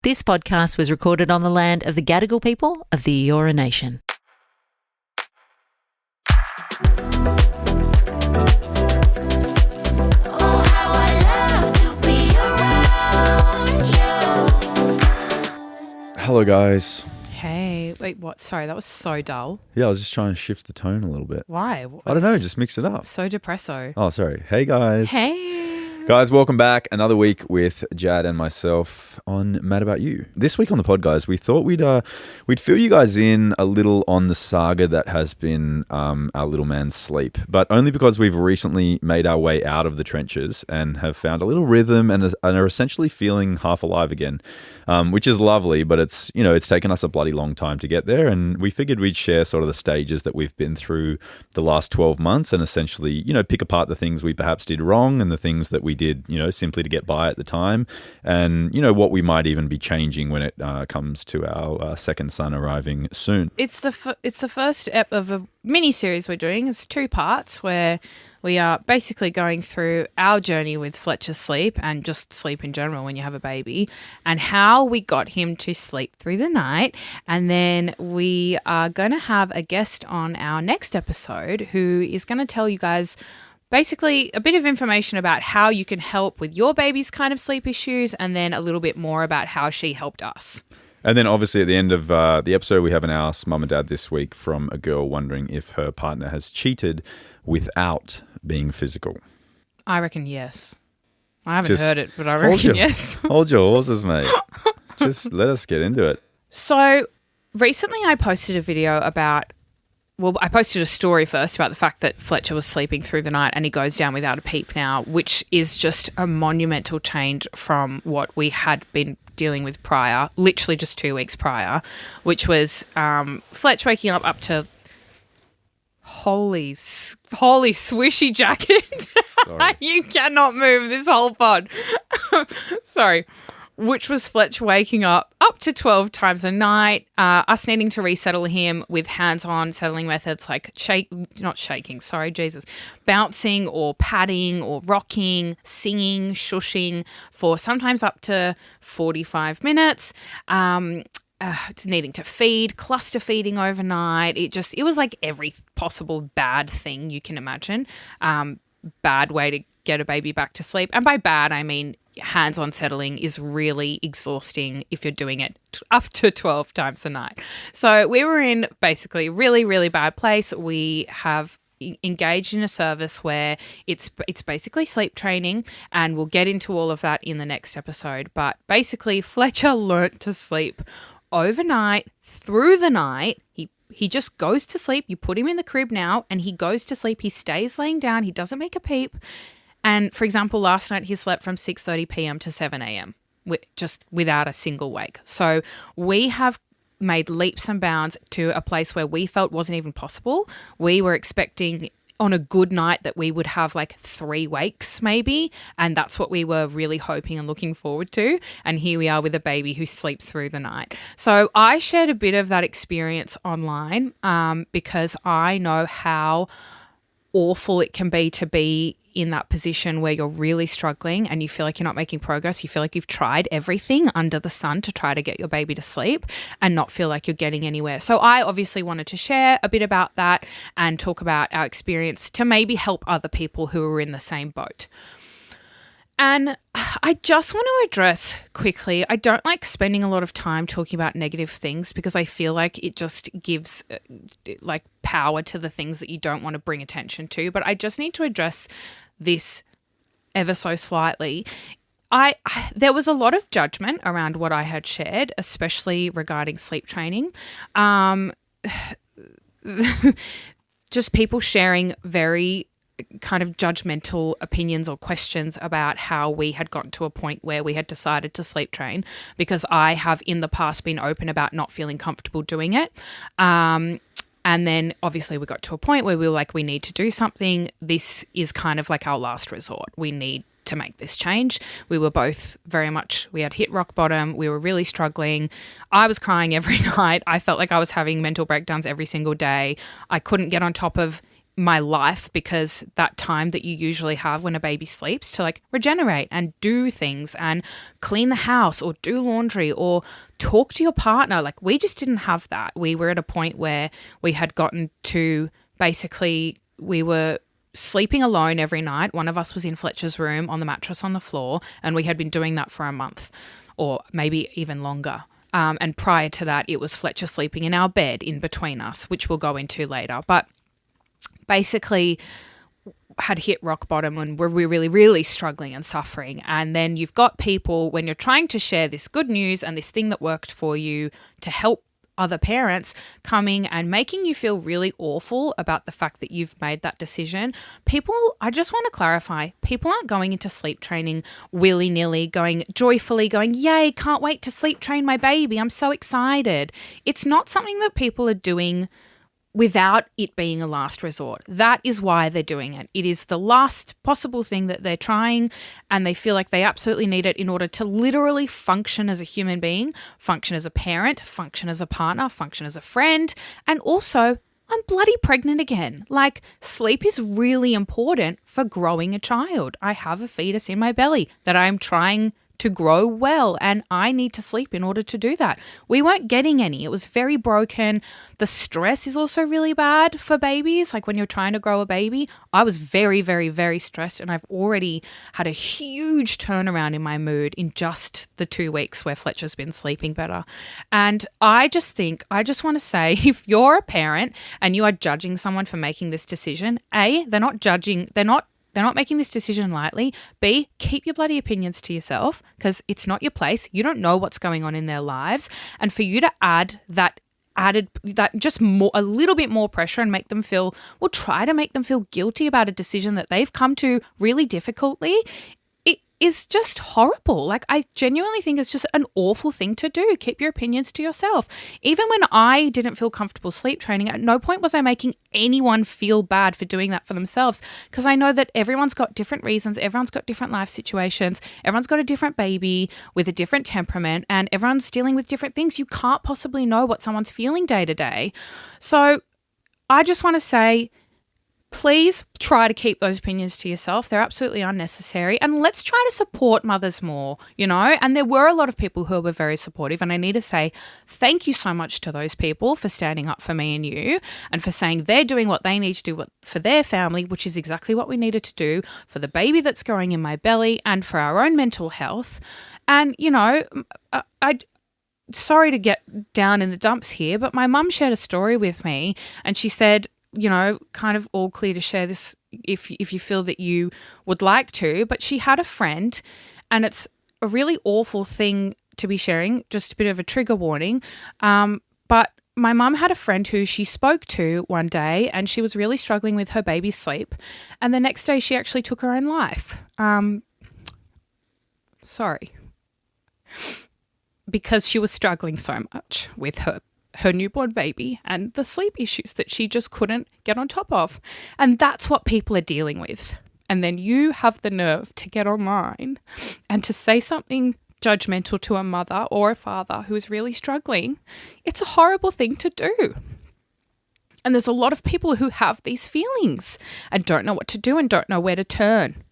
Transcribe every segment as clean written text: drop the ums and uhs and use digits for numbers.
This podcast was recorded on the land of the Gadigal people of the Eora Nation. Hello, guys. Hey, wait, what? Sorry, that was so dull. Yeah, I was just trying to shift the tone a little bit. Why? I don't know, just mix it up. So depresso. Oh, sorry. Hey, guys. Hey. Guys, welcome back. Another week with Jad and myself on Mad About You. This week on the pod, guys, we thought we'd fill you guys in a little on the saga that has been our little man's sleep, but only because we've recently made our way out of the trenches and have found a little rhythm and are essentially feeling half alive again, which is lovely, but it's taken us a bloody long time to get there, and we figured we'd share sort of the stages that we've been through the last 12 months and essentially, pick apart the things we perhaps did wrong and the things that we did, simply to get by at the time, and, what we might even be changing when it comes to our second son arriving soon. It's the first ep of a mini-series we're doing. It's 2 parts where we are basically going through our journey with Fletcher's sleep and just sleep in general when you have a baby and how we got him to sleep through the night. And then we are going to have a guest on our next episode who is going to tell you guys basically a bit of information about how you can help with your baby's kind of sleep issues, and then a little bit more about how she helped us. And then obviously at the end of the episode, we have an Ask Mum and Dad this week from a girl wondering if her partner has cheated without being physical. I reckon yes. I haven't heard it, but I reckon yes. Hold your horses, mate. Just let us get into it. So recently I posted a video I posted a story first about the fact that Fletcher was sleeping through the night and he goes down without a peep now, which is just a monumental change from what we had been dealing with prior, literally just 2 weeks prior, which was Fletch waking up to holy swishy jacket. You cannot move this whole pod. Sorry. Which was Fletch waking up to 12 times a night, us needing to resettle him with hands-on settling methods like bouncing or padding or rocking, singing, shushing for sometimes up to 45 minutes. Needing to feed, cluster feeding overnight. It was like every possible bad thing you can imagine. Bad way to get a baby back to sleep. And by bad, I mean hands-on settling is really exhausting if you're doing it up to 12 times a night. So we were in basically a really, really bad place. We have engaged in a service where it's basically sleep training, and we'll get into all of that in the next episode. But basically, Fletcher learnt to sleep overnight, through the night. He just goes to sleep. You put him in the crib now and he goes to sleep. He stays laying down. He doesn't make a peep. And for example, last night he slept from 6:30 p.m. to 7 a.m. just without a single wake. So we have made leaps and bounds to a place where we felt wasn't even possible. We were expecting on a good night that we would have like 3 wakes maybe, and that's what we were really hoping and looking forward to. And here we are with a baby who sleeps through the night. So I shared a bit of that experience online because I know how awful it can be to be in that position where you're really struggling and you feel like you're not making progress. You feel like you've tried everything under the sun to try to get your baby to sleep and not feel like you're getting anywhere. So I obviously wanted to share a bit about that and talk about our experience to maybe help other people who are in the same boat. And I just want to address quickly, I don't like spending a lot of time talking about negative things because I feel like it just gives like power to the things that you don't want to bring attention to. But I just need to address this ever so slightly. There was a lot of judgment around what I had shared, especially regarding sleep training. Just people sharing very kind of judgmental opinions or questions about how we had gotten to a point where we had decided to sleep train, because I have in the past been open about not feeling comfortable doing it. And then obviously we got to a point where we were like, we need to do something. This is kind of like our last resort. We need to make this change. We were both we had hit rock bottom. We were really struggling. I was crying every night. I felt like I was having mental breakdowns every single day. I couldn't get on top of my life, because that time that you usually have when a baby sleeps to like regenerate and do things and clean the house or do laundry or talk to your partner. Like, we just didn't have that. We were at a point where we had gotten to basically, we were sleeping alone every night. One of us was in Fletcher's room on the mattress on the floor, and we had been doing that for a month or maybe even longer. And prior to that, it was Fletcher sleeping in our bed in between us, which we'll go into later. But basically had hit rock bottom and we're really, really struggling and suffering. And then you've got people, when you're trying to share this good news and this thing that worked for you to help other parents, coming and making you feel really awful about the fact that you've made that decision. People, I just want to clarify, people aren't going into sleep training willy-nilly, going joyfully, going, yay, can't wait to sleep train my baby. I'm so excited. It's not something that people are doing without it being a last resort. That is why they're doing it. It is the last possible thing that they're trying, and they feel like they absolutely need it in order to literally function as a human being, function as a parent, function as a partner, function as a friend, and also, I'm bloody pregnant again. Like, sleep is really important for growing a child. I have a fetus in my belly that I'm trying to grow well, and I need to sleep in order to do that. We weren't getting any. It was very broken. The stress is also really bad for babies. Like, when you're trying to grow a baby, I was very, very, very stressed, and I've already had a huge turnaround in my mood in just the 2 weeks where Fletcher's been sleeping better. And I just want to say, if you're a parent and you are judging someone for making this decision, A, they're not making this decision lightly. B, keep your bloody opinions to yourself, because it's not your place. You don't know what's going on in their lives. And for you to add that just more, a little bit more pressure and try to make them feel guilty about a decision that they've come to really difficultly, is just horrible. Like, I genuinely think it's just an awful thing to do. Keep your opinions to yourself. Even when I didn't feel comfortable sleep training, at no point was I making anyone feel bad for doing that for themselves, because I know that everyone's got different reasons, everyone's got different life situations, everyone's got a different baby with a different temperament, and everyone's dealing with different things. You can't possibly know what someone's feeling day to day. So I just want to say, please try to keep those opinions to yourself. They're absolutely unnecessary. And let's try to support mothers more, And there were a lot of people who were very supportive. And I need to say thank you so much to those people for standing up for me and you, and for saying they're doing what they need to do for their family, which is exactly what we needed to do for the baby that's growing in my belly and for our own mental health. And, sorry to get down in the dumps here, but my mum shared a story with me, and she said, kind of all clear to share this if you feel that you would like to, but she had a friend, and it's a really awful thing to be sharing, just a bit of a trigger warning, but my mum had a friend who she spoke to one day, and she was really struggling with her baby's sleep, and the next day she actually took her own life. Sorry. Because she was struggling so much with her newborn baby and the sleep issues that she just couldn't get on top of. And that's what people are dealing with. And then you have the nerve to get online and to say something judgmental to a mother or a father who is really struggling. It's a horrible thing to do. And there's a lot of people who have these feelings and don't know what to do and don't know where to turn.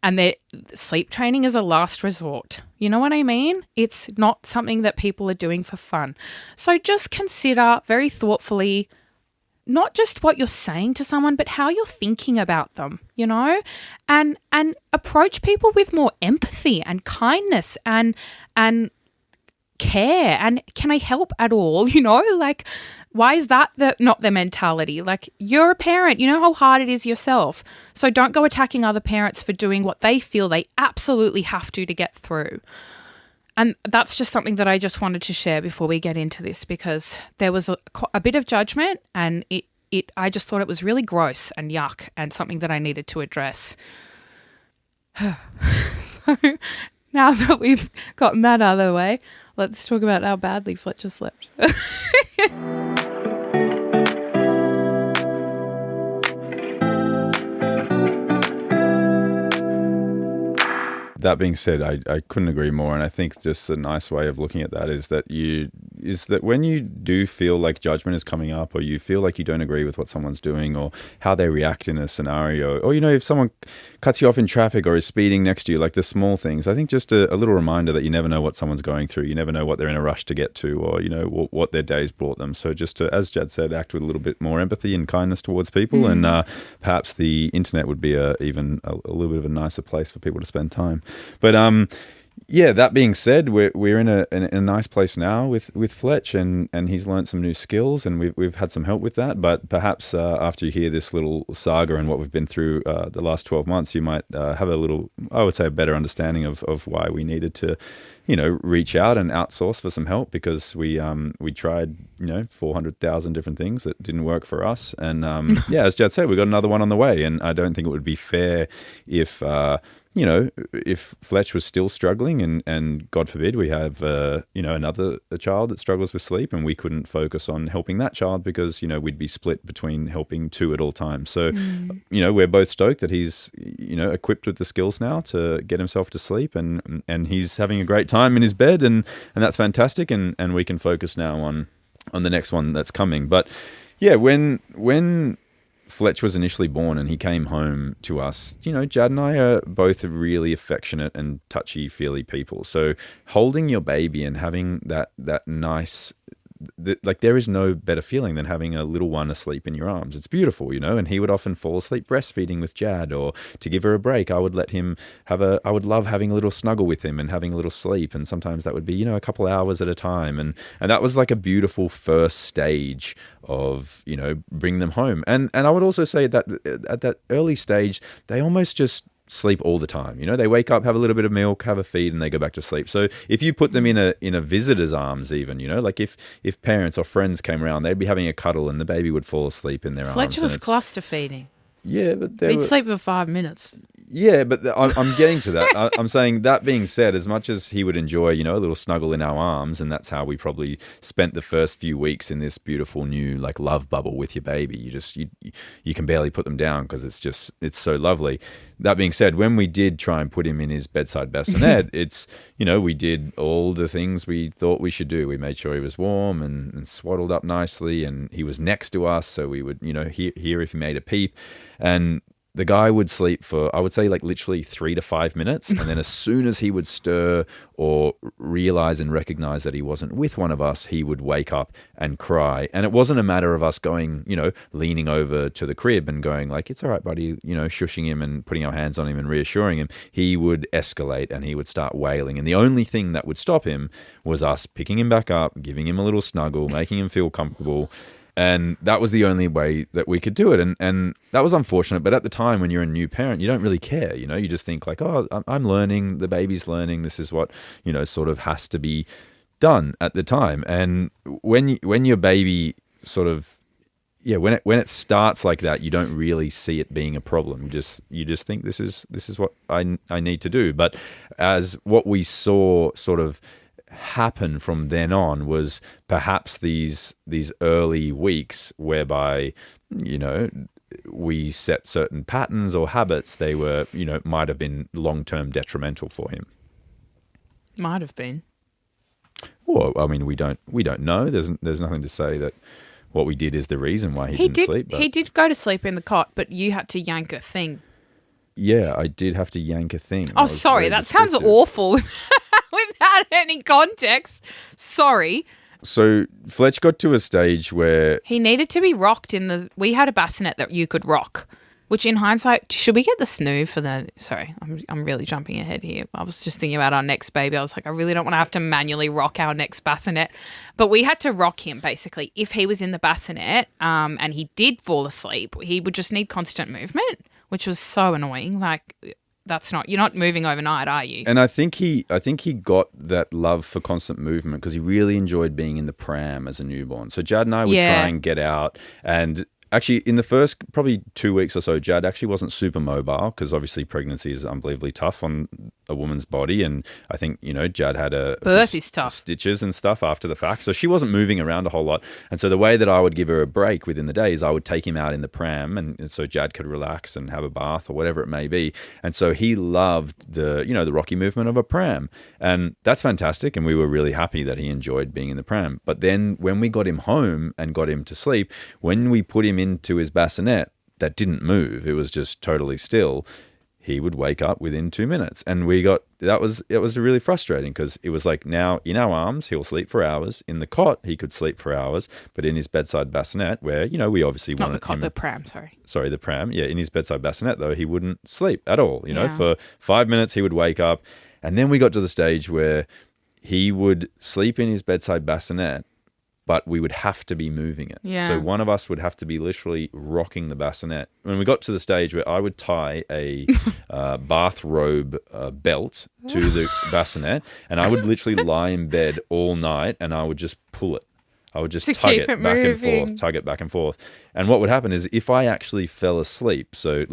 And sleep training is a last resort. You know what I mean? It's not something that people are doing for fun. So just consider very thoughtfully not just what you're saying to someone, but how you're thinking about them, and approach people with more empathy and kindness and care. And can I help at all? Like, why is that not their mentality? Like, you're a parent, you know how hard it is yourself. So don't go attacking other parents for doing what they feel they absolutely have to get through. And that's just something that I just wanted to share before we get into this, because there was a bit of judgment, and I just thought it was really gross and yuck, and something that I needed to address. So now that we've gotten that out of the way, let's talk about how badly Fletcher slept. That being said, I couldn't agree more. And I think just a nice way of looking at that is that you is that when you do feel like judgment is coming up, or you feel like you don't agree with what someone's doing or how they react in a scenario, or, if someone cuts you off in traffic or is speeding next to you, like the small things, I think just a little reminder that you never know what someone's going through. You never know what they're in a rush to get to, or, what their day's brought them. So just to, as Jad said, act with a little bit more empathy and kindness towards people. And perhaps the internet would be even a little bit of a nicer place for people to spend time. But yeah, that being said, we're in a nice place now with Fletch, and he's learned some new skills, and we've had some help with that. But perhaps after you hear this little saga and what we've been through the last 12 months, you might have a better understanding of why we needed to, reach out and outsource for some help, because we tried 400,000 different things that didn't work for us, and as Jad said, we got another one on the way, and I don't think it would be fair if if Fletch was still struggling and God forbid we have, another child that struggles with sleep, and we couldn't focus on helping that child because, we'd be split between helping two at all times. So, we're both stoked that he's, equipped with the skills now to get himself to sleep, and he's having a great time in his bed, and that's fantastic. And we can focus now on the next one that's coming. But yeah, when Fletch was initially born and he came home to us, Jad and I are both really affectionate and touchy-feely people. So holding your baby and having that nice, there is no better feeling than having a little one asleep in your arms. It's beautiful, and he would often fall asleep breastfeeding with Jad, or to give her a break, I would let him I would love having a little snuggle with him and having a little sleep. And sometimes that would be, a couple hours at a time. And that was like a beautiful first stage of, bring them home. And I would also say that at that early stage, they almost just sleep all the time. They wake up, have a little bit of milk, have a feed, and they go back to sleep. So if you put them in a visitor's arms, even, like if parents or friends came around, they'd be having a cuddle and the baby would fall asleep in their arms. Fletcher was cluster feeding. Yeah, but he'd sleep for 5 minutes. Yeah, but I'm getting to that. I'm saying, that being said, as much as he would enjoy, a little snuggle in our arms, and that's how we probably spent the first few weeks in this beautiful new love bubble with your baby. You can barely put them down because it's so lovely. That being said, when we did try and put him in his bedside bassinet, it's, we did all the things we thought we should do. We made sure he was warm and swaddled up nicely, and he was next to us, so we would, hear if he made a peep. And the guy would sleep for, I would say, literally 3 to 5 minutes. And then as soon as he would stir or realize and recognize that he wasn't with one of us, he would wake up and cry. And it wasn't a matter of us going, leaning over to the crib and going it's all right, buddy, shushing him and putting our hands on him and reassuring him. He would escalate and he would start wailing. And the only thing that would stop him was us picking him back up, giving him a little snuggle, making him feel comfortable. And that was the only way that we could do it. And that was unfortunate. But at the time, when you're a new parent, you don't really care. You just think I'm learning, the baby's learning. This is what, sort of has to be done at the time. And when your baby sort of, when it starts like that, you don't really see it being a problem. You just think this is what I need to do. But as what we saw sort of happen from then on was perhaps these early weeks whereby we set certain patterns or habits. They were might have been long-term detrimental for him. Might have been. Well, I mean, we don't know. There's nothing to say that what we did is the reason why he didn't sleep. But... He did go to sleep in the cot, but you had to yank a thing. Yeah, I did have to yank a thing. Oh, sorry, that sounds awful without any context. Sorry. So Fletch got to a stage where... He needed to be rocked we had a bassinet that you could rock, which in hindsight, should we get the snoo for the... Sorry, I'm really jumping ahead here. I was just thinking about our next baby. I was like, I really don't want to have to manually rock our next bassinet. But we had to rock him, basically. If he was in the bassinet and he did fall asleep, he would just need constant movement, which was so annoying. You're not moving overnight, are you? And I think he got that love for constant movement because he really enjoyed being in the pram as a newborn. So Jad and I would try and get out, and actually in the first probably 2 weeks or so, Jad actually wasn't super mobile because obviously pregnancy is unbelievably tough on a woman's body. And I think, Jad had Birth is tough. Stitches and stuff after the fact. So she wasn't moving around a whole lot. And so the way that I would give her a break within the day is I would take him out in the pram, and so Jad could relax and have a bath or whatever it may be. And so he loved the rocky movement of a pram. And that's fantastic. And we were really happy that he enjoyed being in the pram. But then when we got him home and got him to sleep, when we put him into his bassinet that didn't move, it was just totally still, he would wake up within 2 minutes. And it was really frustrating, because it was like, now in our arms, he'll sleep for hours. In the cot, he could sleep for hours. But in his bedside bassinet, where, we obviously Not wanted the cot, him... the pram, sorry. Sorry, the pram. Yeah, in his bedside bassinet, though, he wouldn't sleep at all. Yeah. For 5 minutes, he would wake up. And then we got to the stage where he would sleep in his bedside bassinet, but we would have to be moving it. Yeah. So one of us would have to be literally rocking the bassinet. When we got to the stage where I would tie a bathrobe belt to the bassinet, and I would literally lie in bed all night, and I would just pull it. I would just tug it back and forth, tug it back and forth. And what would happen is, if I actually fell asleep, so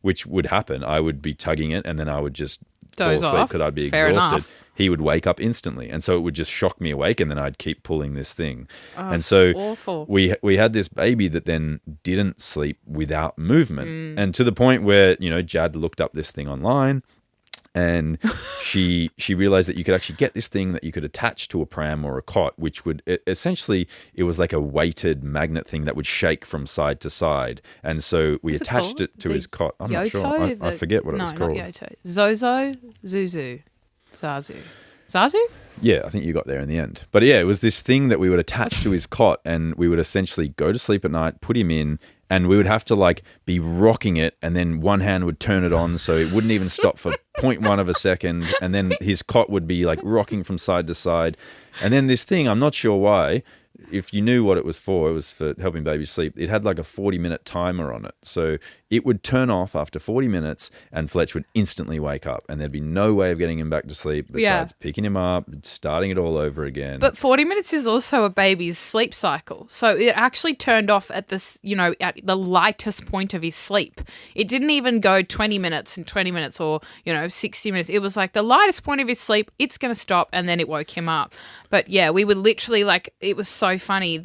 which would happen, I would be tugging it, and then I would just Doze fall asleep off. because I'd be Fair exhausted. enough. He would wake up instantly, and so it would just shock me awake, and then I'd keep pulling this thing. Oh, and so awful. we had this baby that then didn't sleep without movement, and to the point where Jad looked up this thing online, and she realized that you could actually get this thing that you could attach to a pram or a cot, which would essentially, it was like a weighted magnet thing that would shake from side to side. And so we attached it to his cot. I'm not sure. I forget what it was called. No, not Yoto. Zozo, Zuzu, Zazu. Zazu? Yeah, I think you got there in the end. But yeah, it was this thing that we would attach to his cot, and we would essentially go to sleep at night, put him in, and we would have to be rocking it, and then one hand would turn it on so it wouldn't even stop for 0.1 of a second, and then his cot would be rocking from side to side. And then this thing, I'm not sure why, if you knew what it was for helping babies sleep. It had a 40-minute timer on it. So it would turn off after 40 minutes, and Fletch would instantly wake up, and there'd be no way of getting him back to sleep besides picking him up, starting it all over again. But 40 minutes is also a baby's sleep cycle. So it actually turned off at this, at the lightest point of his sleep. It didn't even go 20 minutes and 20 minutes or, 60 minutes. It was the lightest point of his sleep. It's going to stop, and then it woke him up. But yeah, we would literally it was so funny.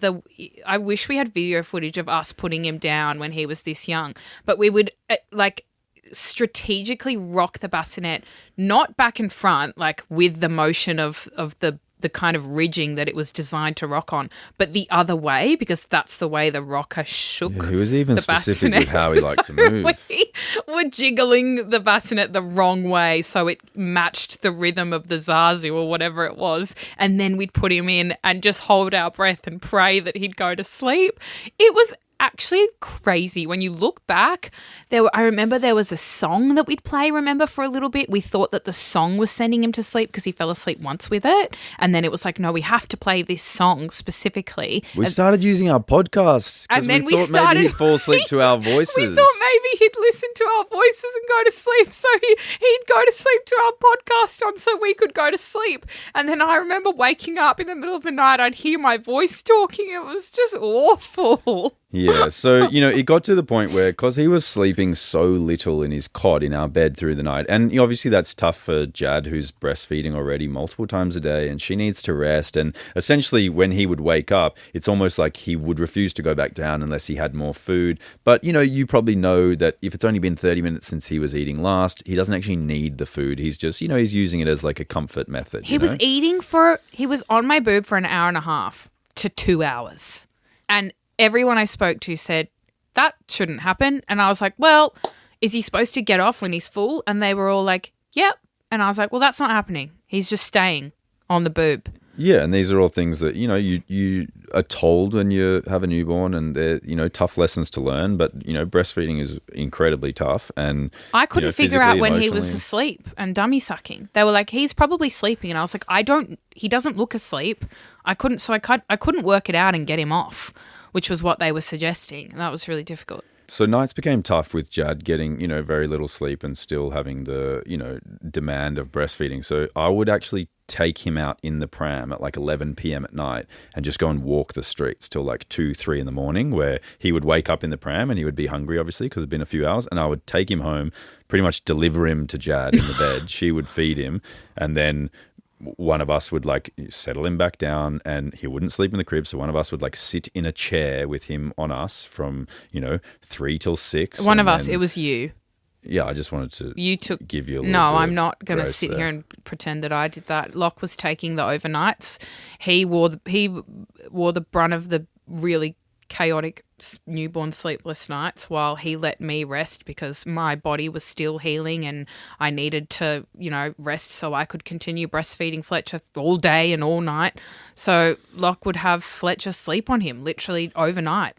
I wish we had video footage of us putting him down when he was this young. But we would strategically rock the bassinet, not back and front, with the motion of the kind of ridging that it was designed to rock on, but the other way, because that's the way the rocker shook. Yeah, he was even specific bassinet. with how he liked to move. We were jiggling the bassinet the wrong way so it matched the rhythm of the zazu or whatever it was, and then we'd put him in and just hold our breath and pray that he'd go to sleep. It was actually crazy when you look back. I remember there was a song that we'd play, for a little bit. We thought that the song was sending him to sleep because he fell asleep once with it, and then it was no, we have to play this song specifically. We started using our podcasts, and then we thought maybe he'd fall asleep to our voices. We thought maybe he'd listen to our voices and go to sleep, so he'd go to sleep to our podcast on so we could go to sleep. And then I remember waking up in the middle of the night, I'd hear my voice talking. It was just awful. Yeah, so, it got to the point where, because he was sleeping so little in his cot in our bed through the night, and obviously that's tough for Jad, who's breastfeeding already multiple times a day, and she needs to rest, and essentially when he would wake up, it's almost like he would refuse to go back down unless he had more food. But, you probably know that if it's only been 30 minutes since he was eating last, he doesn't actually need the food. He's just, he's using it as a comfort method. He was on my boob for an hour and a half to 2 hours. And everyone I spoke to said, that shouldn't happen. And I was like, well, is he supposed to get off when he's full? And they were all like, yep. And I was like, well, that's not happening. He's just staying on the boob. Yeah, and these are all things that, you are told when you have a newborn, and they're, tough lessons to learn. But, breastfeeding is incredibly tough. And I couldn't figure out when he was emotionally. asleep and dummy sucking. They were like, he's probably sleeping. And I was like, he doesn't look asleep. I couldn't work it out and get him off, which was what they were suggesting. And that was really difficult. So nights became tough with Jad getting, very little sleep and still having the, demand of breastfeeding. So I would actually take him out in the pram at like 11 p.m. at night and just go and walk the streets till like 2, 3 in the morning, where he would wake up in the pram and he would be hungry, obviously, because it'd been a few hours. And I would take him home, pretty much deliver him to Jad in the bed. She would feed him. And then one of us would like settle him back down, and he wouldn't sleep in the crib. So one of us would like sit in a chair with him on us from, 3 till 6. One of us, it was you. Yeah, I just wanted to give you a little No, bit I'm of not going to grace sit there. here and pretend that I did that. Locke was taking the overnights. He wore the brunt of the really chaotic newborn sleepless nights while he let me rest, because my body was still healing and I needed to, rest so I could continue breastfeeding Fletcher all day and all night. So Locke would have Fletcher sleep on him literally overnight,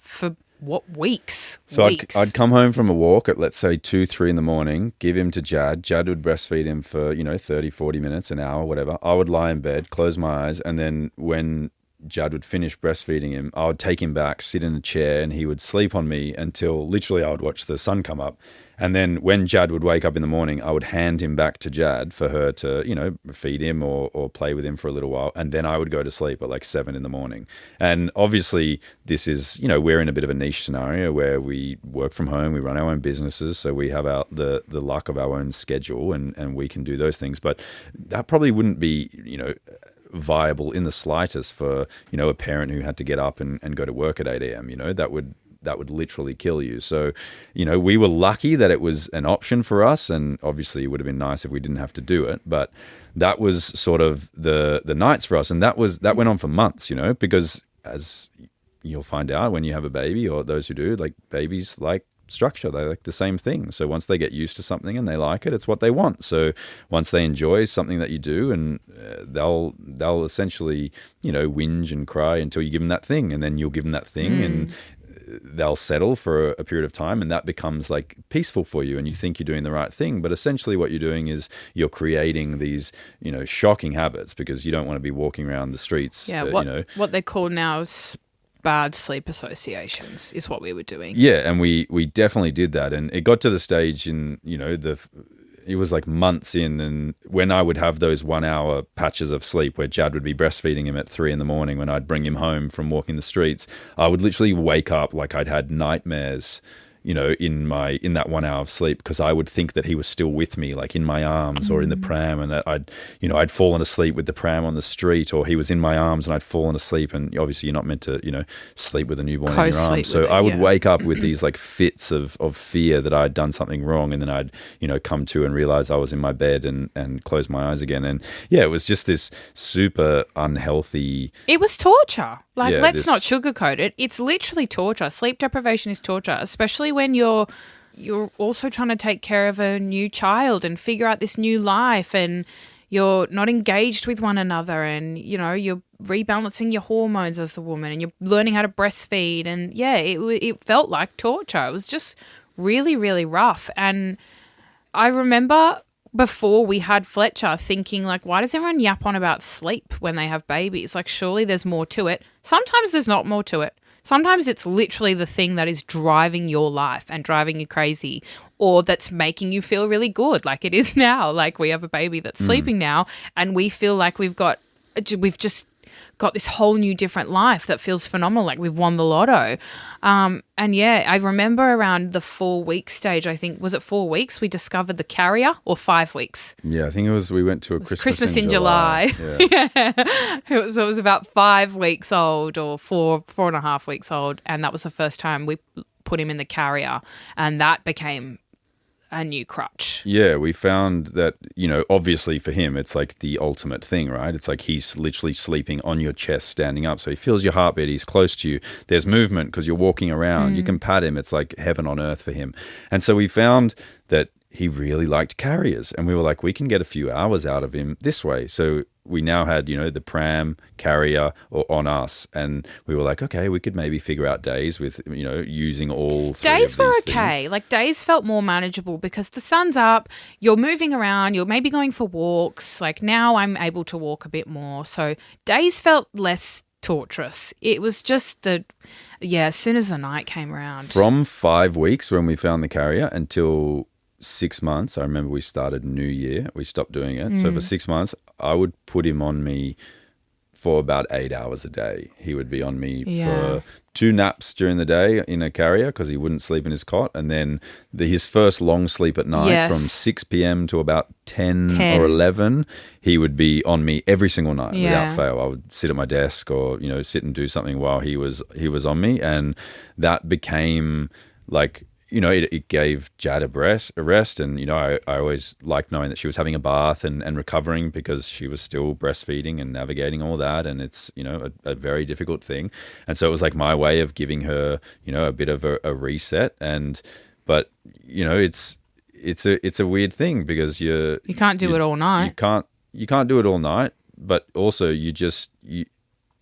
for what, weeks? So Weeks. I'd come home from a walk at, let's say, 2, 3 in the morning, give him to Jad. Jad would breastfeed him for, 30, 40 minutes, an hour, whatever. I would lie in bed, close my eyes, and then when Jad would finish breastfeeding him, I would take him back, sit in a chair, and he would sleep on me until literally I would watch the sun come up. And then when Jad would wake up in the morning, I would hand him back to Jad for her to, feed him or play with him for a little while. And then I would go to sleep at like 7 in the morning. And obviously this is, we're in a bit of a niche scenario where we work from home, we run our own businesses. So we have the luck of our own schedule and we can do those things. But that probably wouldn't be, viable in the slightest for, a parent who had to get up and go to work at 8 a.m. That would literally kill you. So, we were lucky that it was an option for us, and obviously it would have been nice if we didn't have to do it. But that was sort of the nights for us, and that went on for months, because as you'll find out when you have a baby, or those who do, like babies like structure, they like the same thing. So once they get used to something and they like it, it's what they want. So once they enjoy something that you do, and they'll essentially whinge and cry until you give them that thing, and then you'll give them that thing and they'll settle for a period of time, and that becomes like peaceful for you and you think you're doing the right thing. But essentially what you're doing is you're creating these shocking habits, because you don't want to be walking around the streets. What they call now is bad sleep associations is what we were doing. Yeah, and we definitely did that, and it got to the stage in it was like months in, and when I would have those 1 hour patches of sleep where Jad would be breastfeeding him at 3 in the morning when I'd bring him home from walking the streets, I would literally wake up like I'd had nightmares in that 1 hour of sleep, because I would think that he was still with me, like in my arms or in the pram, and that I'd fallen asleep with the pram on the street, or he was in my arms and I'd fallen asleep. And obviously you're not meant to, sleep with a newborn in your arms. So I would wake up with these like fits of fear that I'd done something wrong, and then I'd, come to and realize I was in my bed and close my eyes again. And yeah, it was just this super unhealthy. It was torture. Let's not sugarcoat it. It's literally torture. Sleep deprivation is torture, especially when you're also trying to take care of a new child and figure out this new life, and you're not engaged with one another, and you're rebalancing your hormones as the woman, and you're learning how to breastfeed, and it felt like torture. It was just really, really rough. And I remember before we had Fletcher thinking, like, why does everyone yap on about sleep when they have babies? Like, surely there's more to it. Sometimes there's not more to it. Sometimes it's literally the thing that is driving your life and driving you crazy, or that's making you feel really good, like it is now. Like, we have a baby that's sleeping now, and we feel like we've just got this whole new different life that feels phenomenal, like we've won the lotto. I remember around the 4-week stage, I think, was it 4 weeks, we discovered the carrier, or 5 weeks? Yeah, I think we went to a Christmas in July. Yeah. It was about 5 weeks old, or 4.5 weeks old, and that was the first time we put him in the carrier, and that became a new crutch. Yeah, we found that, obviously for him, it's like the ultimate thing, right? It's like he's literally sleeping on your chest, standing up. So he feels your heartbeat. He's close to you. There's movement because you're walking around. You can pat him. It's like heaven on earth for him. And so we found that he really liked carriers. And we were like, we can get a few hours out of him this way. So we now had, the pram, carrier, or on us. And we were like, okay, we could maybe figure out days with, using all three days of were these okay. things. Like, days felt more manageable because the sun's up, you're moving around, you're maybe going for walks. Like, now I'm able to walk a bit more. So days felt less torturous. It was just as soon as the night came around. From 5 weeks when we found the carrier until 6 months, I remember we started New Year. We stopped doing it. So for 6 months, I would put him on me for about 8 hours a day. He would be on me for 2 naps during the day in a carrier because he wouldn't sleep in his cot. And then his first long sleep at night from 6 p.m. to about 10 or 11, he would be on me every single night without fail. I would sit at my desk or, sit and do something while he was on me. And that became like, it gave Jad a rest. And, I always liked knowing that she was having a bath and recovering because she was still breastfeeding and navigating all that. And it's, a very difficult thing. And so it was like my way of giving her, a bit of a reset. But it's a weird thing because you can't do it all night. You can't do it all night, but also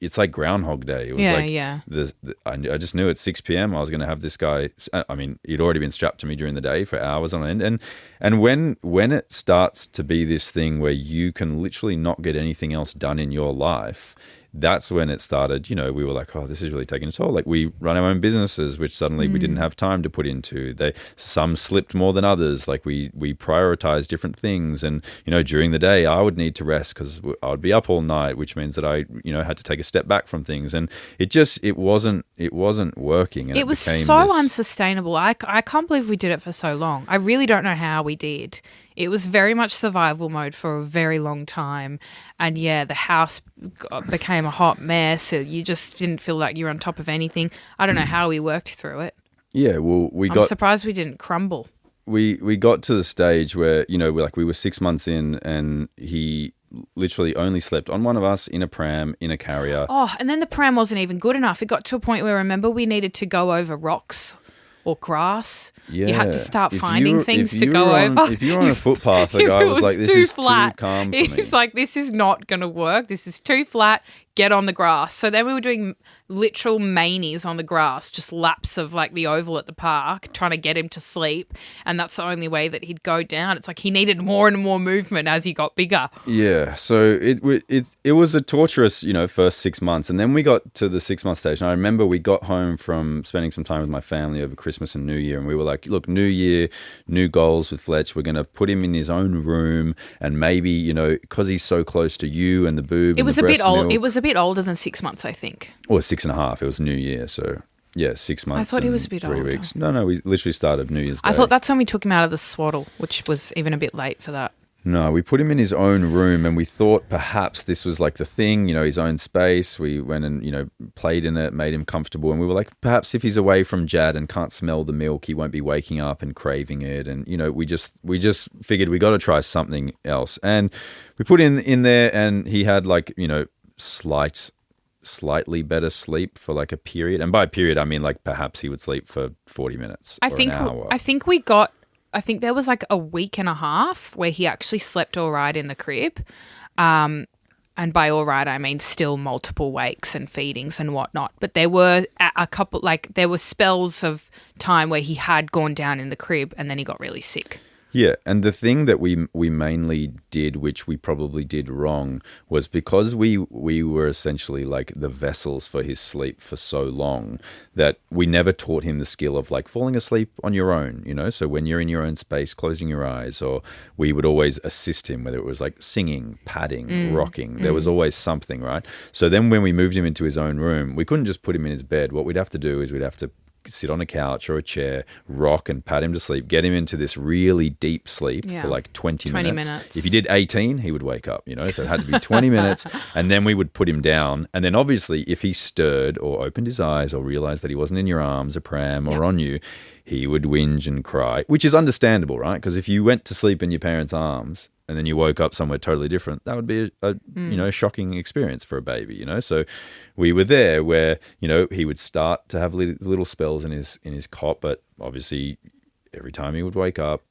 it's like Groundhog Day. It was I just knew at 6 p.m. I was going to have this guy. I mean, he'd already been strapped to me during the day for hours on end. And when it starts to be this thing where you can literally not get anything else done in your life, that's when it started. We were like, oh, this is really taking a toll. Like we run our own businesses, which suddenly we didn't have time to put into. Some slipped more than others. Like we prioritized different things. And, during the day I would need to rest because I would be up all night, which means that I, had to take a step back from things. And it wasn't working. And it was so unsustainable. I can't believe we did it for so long. I really don't know how we did. It was very much survival mode for a very long time. And the house became a hot mess. You just didn't feel like you were on top of anything. I don't know how we worked through it. Yeah, well, I'm surprised we didn't crumble. We got to the stage where, we were 6 months in and he literally only slept on one of us in a pram, in a carrier. Oh, and then the pram wasn't even good enough. It got to a point where, remember, we needed to go over rocks or grass. Yeah. You had to start finding things to go over. If you were on a footpath, the guy was like, this is flat. too calm for me. He's like, this is not going to work. This is too flat. Get on the grass. So then we were doing literal manies on the grass, just laps of like the oval at the park, trying to get him to sleep. And that's the only way that he'd go down. It's like he needed more and more movement as he got bigger. Yeah. So it was a torturous, first 6 months. And then we got to the 6 month stage. And I remember we got home from spending some time with my family over Christmas and New Year. And we were like, look, New Year, new goals with Fletch. We're going to put him in his own room. And maybe, because he's so close to you and the boob. It was a bit old. It was a bit older than 6 months, I think. Or 6.5. It was New Year, so 6 months. I thought he was a bit 3 older. weeks. No, we literally started New Year's Day. I thought that's when we took him out of the swaddle, which was even a bit late for that. No, we put him in his own room and we thought perhaps this was like the thing, his own space. We went and, played in it, made him comfortable. And we were like, perhaps if he's away from Jad and can't smell the milk, he won't be waking up and craving it. And, we just figured we got to try something else. And we put him in there and he had like, slightly better sleep for like a period. And by period, I mean like perhaps he would sleep for 40 minutes or an hour. I think there was like a week and a half where he actually slept all right in the crib. And by all right, I mean still multiple wakes and feedings and whatnot. But there were there were spells of time where he had gone down in the crib and then he got really sick. Yeah, and the thing that we mainly did, which we probably did wrong, was because we were essentially like the vessels for his sleep for so long that we never taught him the skill of like falling asleep on your own, So when you're in your own space, closing your eyes, or we would always assist him, whether it was like singing, padding, rocking. There was always something, right? So then when we moved him into his own room, we couldn't just put him in his bed. What we'd have to do is we'd have to sit on a couch or a chair, rock and pat him to sleep, get him into this really deep sleep for like 20 minutes. If he did 18, he would wake up, so it had to be 20 minutes. And then we would put him down. And then obviously if he stirred or opened his eyes or realized that he wasn't in your arms, a pram or on you, he would whinge and cry, which is understandable, right? Because if you went to sleep in your parents' arms and then you woke up somewhere totally different, that would be a shocking experience for a baby, So we were there where, he would start to have little spells in his cot, but obviously every time he would wake up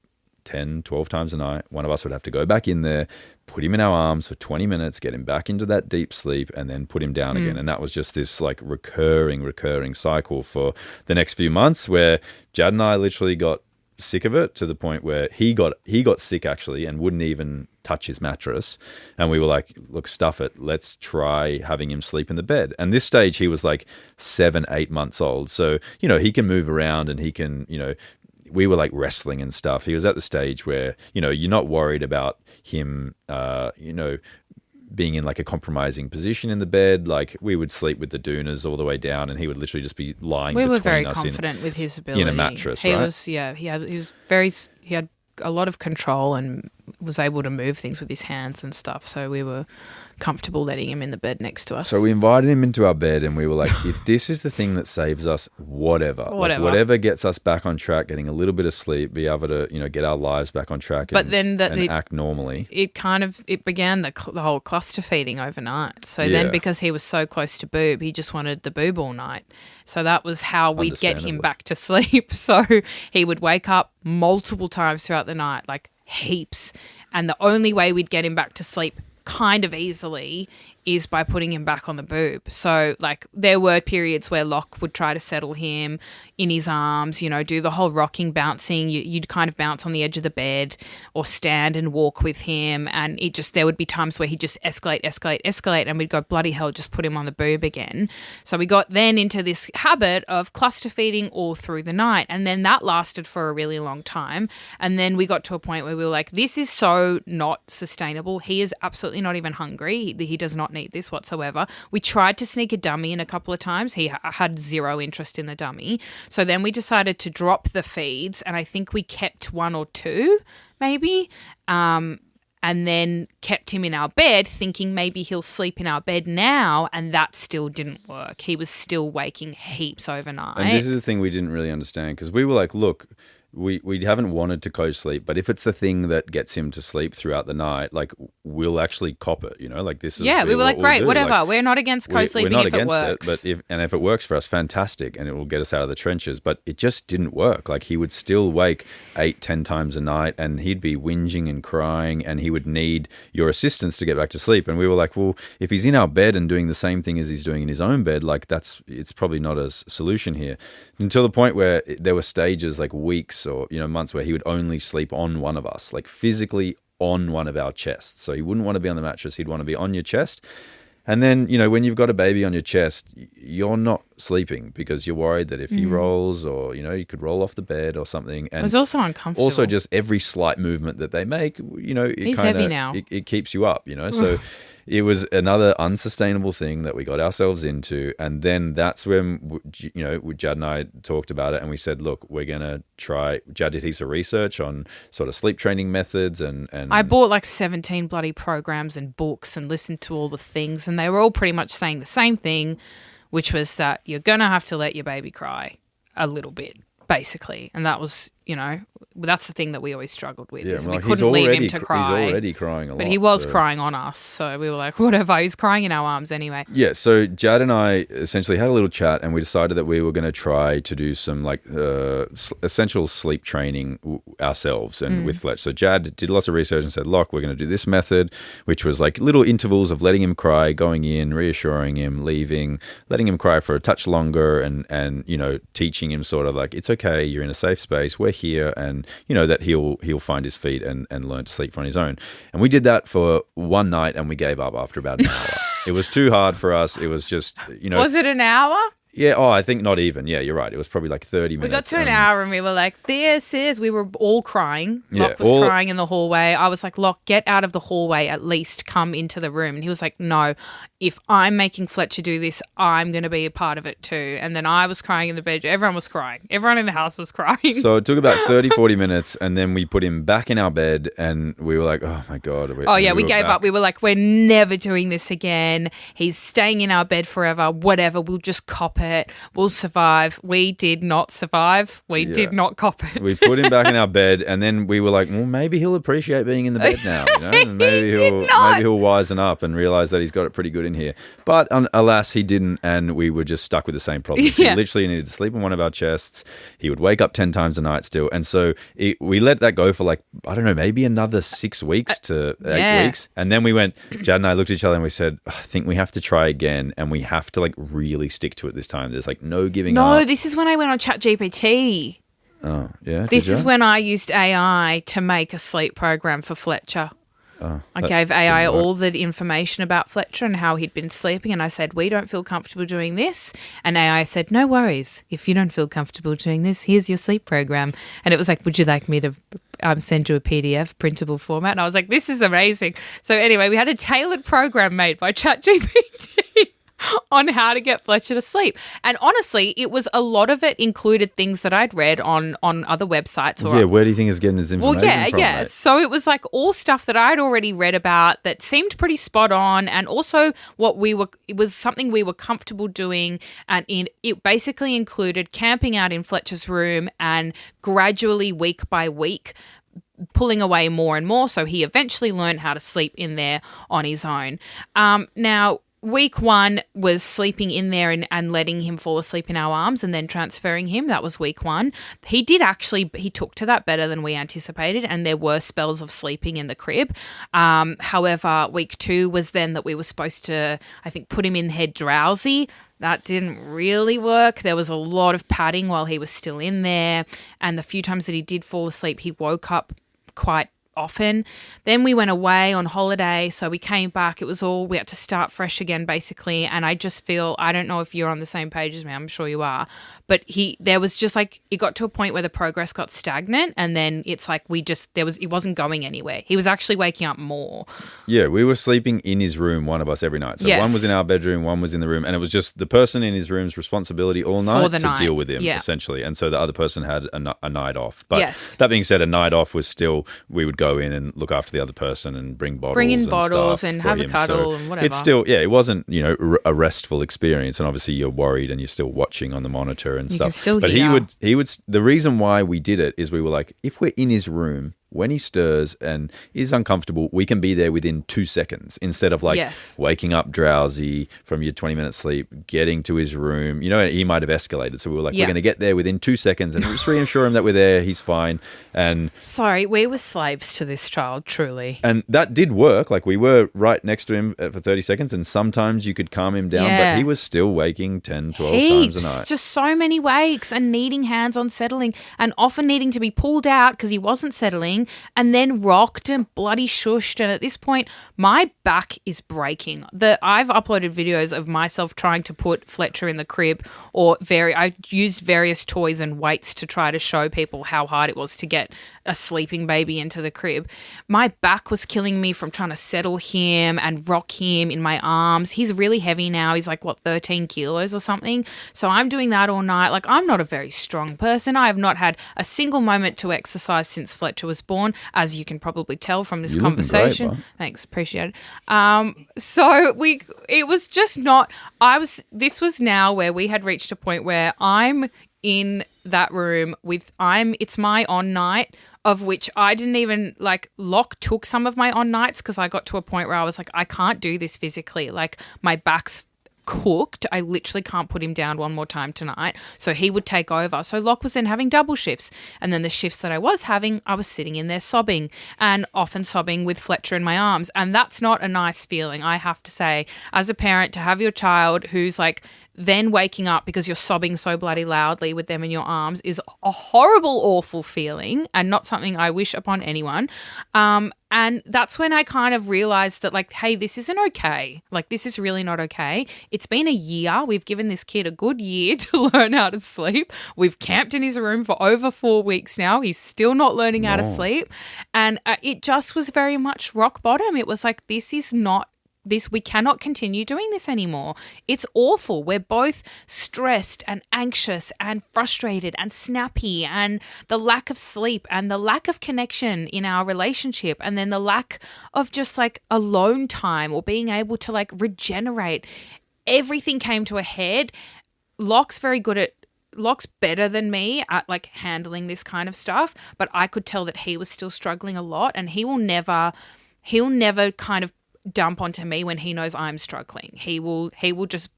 10, 12 times a night, one of us would have to go back in there, put him in our arms for 20 minutes, get him back into that deep sleep and then put him down again. And that was just this like recurring cycle for the next few months where Jad and I literally got sick of it to the point where he got sick actually and wouldn't even touch his mattress. And we were like, look, stuff it. Let's try having him sleep in the bed. And this stage, he was like 7-8 months old. So, he can move around and he can, we were like wrestling and stuff. He was at the stage where, you're not worried about him, being in like a compromising position in the bed. Like we would sleep with the doonas all the way down and he would literally just be lying between us. We were very confident with his ability. In a mattress, he right? He had a lot of control and was able to move things with his hands and stuff. So we were comfortable letting him in the bed next to us. So we invited him into our bed and we were like, if this is the thing that saves us, whatever. Like, whatever gets us back on track, getting a little bit of sleep, be able to, get our lives back on track and act normally. It began the whole cluster feeding overnight. So then because he was so close to boob, he just wanted the boob all night. So that was how we'd get him back to sleep. So he would wake up multiple times throughout the night, like heaps. And the only way we'd get him back to sleep kind of easily is by putting him back on the boob. So like there were periods where Locke would try to settle him in his arms, do the whole rocking, bouncing. You'd kind of bounce on the edge of the bed or stand and walk with him. And there would be times where he'd just escalate. And we'd go, bloody hell, just put him on the boob again. So we got then into this habit of cluster feeding all through the night. And then that lasted for a really long time. And then we got to a point where we were like, this is so not sustainable. He is absolutely not even hungry. He does not need this whatsoever. We tried to sneak a dummy in a couple of times. He had zero interest in the dummy. So then we decided to drop the feeds, and I think we kept 1 or 2 maybe, and then kept him in our bed thinking maybe he'll sleep in our bed now, and that still didn't work. He was still waking heaps overnight. And this is the thing we didn't really understand because we were like, look, we haven't wanted to co-sleep, but if it's the thing that gets him to sleep throughout the night, like we'll actually cop it, like this is we were like, great, whatever. Like, we're not against co-sleeping if it works. But if it works for us, fantastic, and it will get us out of the trenches. But it just didn't work. Like he would still wake 8-10 times a night, and he'd be whinging and crying, and he would need your assistance to get back to sleep. And we were like, well, if he's in our bed and doing the same thing as he's doing in his own bed, like it's probably not a solution here. Until the point where there were stages like weeks or months where he would only sleep on one of us, like physically on one of our chests. So he wouldn't want to be on the mattress, he'd want to be on your chest. And then, when you've got a baby on your chest, you're not sleeping because you're worried that if he rolls or, you could roll off the bed or something. And it's also uncomfortable. Also just every slight movement that they make, He's heavy now. It keeps you up, So it was another unsustainable thing that we got ourselves into. And then that's when, Jad and I talked about it and we said, look, we're going to try. Jad did heaps of research on sort of sleep training methods and I bought like 17 bloody programs and books and listened to all the things, and they were all pretty much saying the same thing, which was that you're going to have to let your baby cry a little bit, basically. And that was, that's the thing that we always struggled with. Is we couldn't leave him to cry. He's already crying a lot. But he was crying on us. So we were like, whatever. He was crying in our arms anyway. Yeah. So Jad and I essentially had a little chat and we decided that we were going to try to do some like essential sleep training ourselves and with Fletch. So Jad did lots of research and said, look, we're going to do this method, which was like little intervals of letting him cry, going in, reassuring him, leaving, letting him cry for a touch longer and teaching him sort of like, it's okay, you're in a safe space, we're here, and that he'll find his feet and learn to sleep on his own. And we did that for one night and we gave up after about an hour. It was too hard for us. It was just, Was it an hour? Yeah, I think not even. Yeah, you're right. It was probably like 30 minutes. We got to an hour and we were like, we were all crying. Locke was crying in the hallway. I was like, Locke, get out of the hallway, at least come into the room. And he was like, no, if I'm making Fletcher do this, I'm going to be a part of it too. And then I was crying in the bedroom. Everyone was crying. Everyone in the house was crying. So it took about 30, 40 minutes and then we put him back in our bed and we were like, oh my God. We gave up. We were like, we're never doing this again. He's staying in our bed forever. Whatever. We'll just cop it. We'll survive. We did not survive. We did not cop it. We put him back in our bed and then we were like, well, maybe he'll appreciate being in the bed now. And maybe he'll wisen up and realize that he's got it pretty good in here. But alas, he didn't, and we were just stuck with the same problems. He literally needed to sleep on one of our chests. He would wake up 10 times a night still. And so we let that go for like, I don't know, maybe another 6 weeks to 8 weeks. And then we went, Jad and I looked at each other and we said, I think we have to try again and we have to like really stick to it this time. There's like no giving up. No, this is when I went on ChatGPT. Oh, yeah. This did is ya? when I used AI to make a sleep program for Fletcher. Oh, I that gave AI didn't work. all the information about Fletcher and how he'd been sleeping, and I said, we don't feel comfortable doing this. And AI said, no worries. If you don't feel comfortable doing this, here's your sleep program. And it was like, would you like me to send you a PDF printable format? And I was like, this is amazing. So anyway, we had a tailored program made by ChatGPT on how to get Fletcher to sleep. And honestly, a lot of it included things that I'd read on other websites. Or Yeah, where do you think he's getting his information from? yeah. Mate? So it was like all stuff that I'd already read about that seemed pretty spot on, and also it was something we were comfortable doing, and it basically included camping out in Fletcher's room and gradually week by week pulling away more and more, so he eventually learned how to sleep in there on his own. Now, week 1 was sleeping in there and letting him fall asleep in our arms and then transferring him. That was week 1. He took to that better than we anticipated, and there were spells of sleeping in the crib. However, week 2 was then that we were supposed to, I think, put him in head drowsy. That didn't really work. There was a lot of padding while he was still in there, and the few times that he did fall asleep, he woke up quite often. Then we went away on holiday, so we came back. We had to start fresh again, basically. And I just feel, I don't know if you're on the same page as me, I'm sure you are, but there was just like, it got to a point where the progress got stagnant, and then it's like it wasn't going anywhere. He was actually waking up more. Yeah, we were sleeping in his room, one of us every night. So Yes. one was in our bedroom, one was in the room, and it was just the person in his room's responsibility all night the to night. deal with him, Yeah. essentially. And so the other person had a night off. But Yes. that being said, a night off was still, we would go in and look after the other person and bring bottles Bring in and bottles stuff and for have a him. cuddle So and whatever. It's still, yeah, it wasn't, a restful experience. And obviously you're worried and you're still watching on the monitor and You stuff. can still But hear. he would, the reason why we did it is we were like, if we're in his room, when he stirs and is uncomfortable, we can be there within 2 seconds instead of Yes. waking up drowsy from your 20-minute sleep, getting to his room. He might have escalated. So we were like, Yeah. we're going to get there within 2 seconds and just reassure him that we're there. He's fine. And Sorry, we were slaves to this child, truly. that did work. Like we were right next to him for 30 seconds and sometimes you could calm him down, Yeah. but he was still waking 10, 12 Heaps, times a night. just so many wakes and needing hands-on settling and often needing to be pulled out because he wasn't settling and then rocked and bloody shushed. And at this point, my back is breaking. I've uploaded videos of myself trying to put Fletcher in the crib, I used various toys and weights to try to show people how hard it was to get a sleeping baby into the crib. My back was killing me from trying to settle him and rock him in my arms. He's really heavy now. He's like, 13 kilos or something. So I'm doing that all night. Like, I'm not a very strong person. I have not had a single moment to exercise since Fletcher was born, as you can probably tell from this You're looking conversation. great, Bob. Thanks, appreciate it. It was just not, this was now where we had reached a point where I'm in that room it's my on night, of which I didn't even, Locke took some of my on nights because I got to a point where I was like, I can't do this physically. Like, my back's cooked. I literally can't put him down one more time tonight. So he would take over. So Locke was then having double shifts. And then the shifts that I was having, I was sitting in there sobbing, and often sobbing with Fletcher in my arms. And that's not a nice feeling, I have to say, as a parent, to have your child who's then waking up because you're sobbing so bloody loudly with them in your arms is a horrible, awful feeling, and not something I wish upon anyone. And that's when I kind of realized that, hey, this isn't okay. This is really not okay. It's been a year. We've given this kid a good year to learn how to sleep. We've camped in his room for over 4 weeks now. He's still not learning how to sleep. And it just was very much rock bottom. It was like, we cannot continue doing this anymore. It's awful. We're both stressed and anxious and frustrated and snappy, and the lack of sleep and the lack of connection in our relationship, and then the lack of just alone time or being able to regenerate. Everything came to a head. Locke's better than me at handling this kind of stuff, but I could tell that he was still struggling a lot, and he'll never kind of dump onto me when he knows I'm struggling. He will just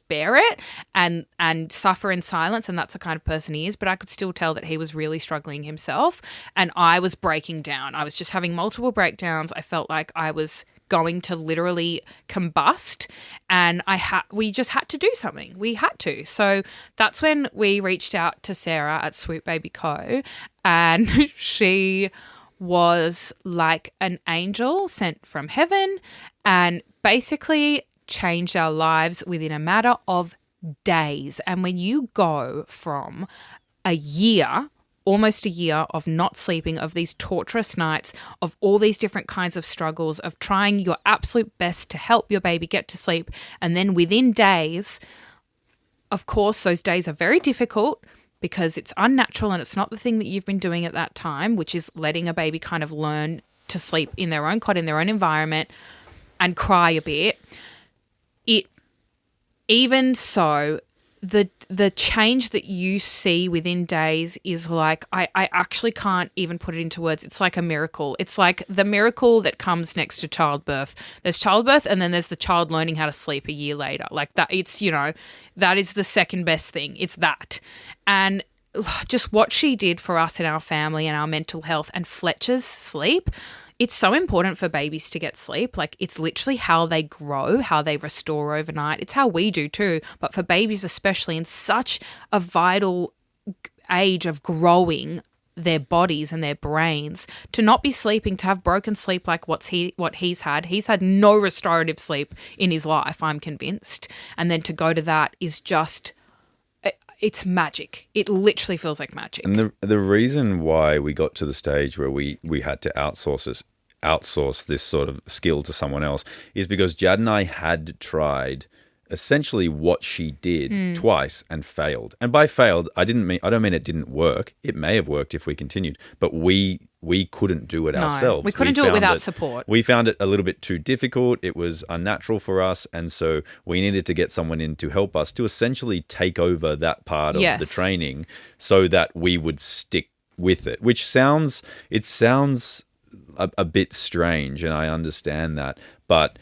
bear it and suffer in silence, and that's the kind of person he is. But I could still tell that he was really struggling himself, and I was breaking down. I was just having multiple breakdowns. I felt like I was going to literally combust, and we just had to do something. We had to. So that's when we reached out to Sarah at Swoop Baby Co, and she was like an angel sent from heaven and basically changed our lives within a matter of days. And when you go from a year, almost a year of not sleeping, of these torturous nights, of all these different kinds of struggles, of trying your absolute best to help your baby get to sleep, and then within days, of course, those days are very difficult because it's unnatural and it's not the thing that you've been doing at that time, which is letting a baby kind of learn to sleep in their own cot, in their own environment, and cry a bit. Even so, the change that you see within days is like, I actually can't even put it into words. It's like a miracle. It's like the miracle that comes next to childbirth. There's childbirth, and then there's the child learning how to sleep a year later. Like that, it's, that is the second best thing. It's that. And just what she did for us and our family and our mental health and Fletcher's sleep. It's so important for babies to get sleep. Like, it's literally how they grow, how they restore overnight. It's how we do too. But for babies, especially in such a vital age of growing their bodies and their brains, to not be sleeping, to have broken sleep like what he's had. He's had no restorative sleep in his life, I'm convinced. And then to go to that is just... it's magic. It literally feels like magic. And the reason why we got to the stage where we had to outsource this sort of skill to someone else is because Jad and I had tried essentially what she did twice and failed. And by failed, I don't mean it didn't work. It may have worked if we continued, but we couldn't do it ourselves. We couldn't do it without support. We found it a little bit too difficult. It was unnatural for us, and so we needed to get someone in to help us to essentially take over that part of the training so that we would stick with it, which sounds a bit strange, and I understand that, but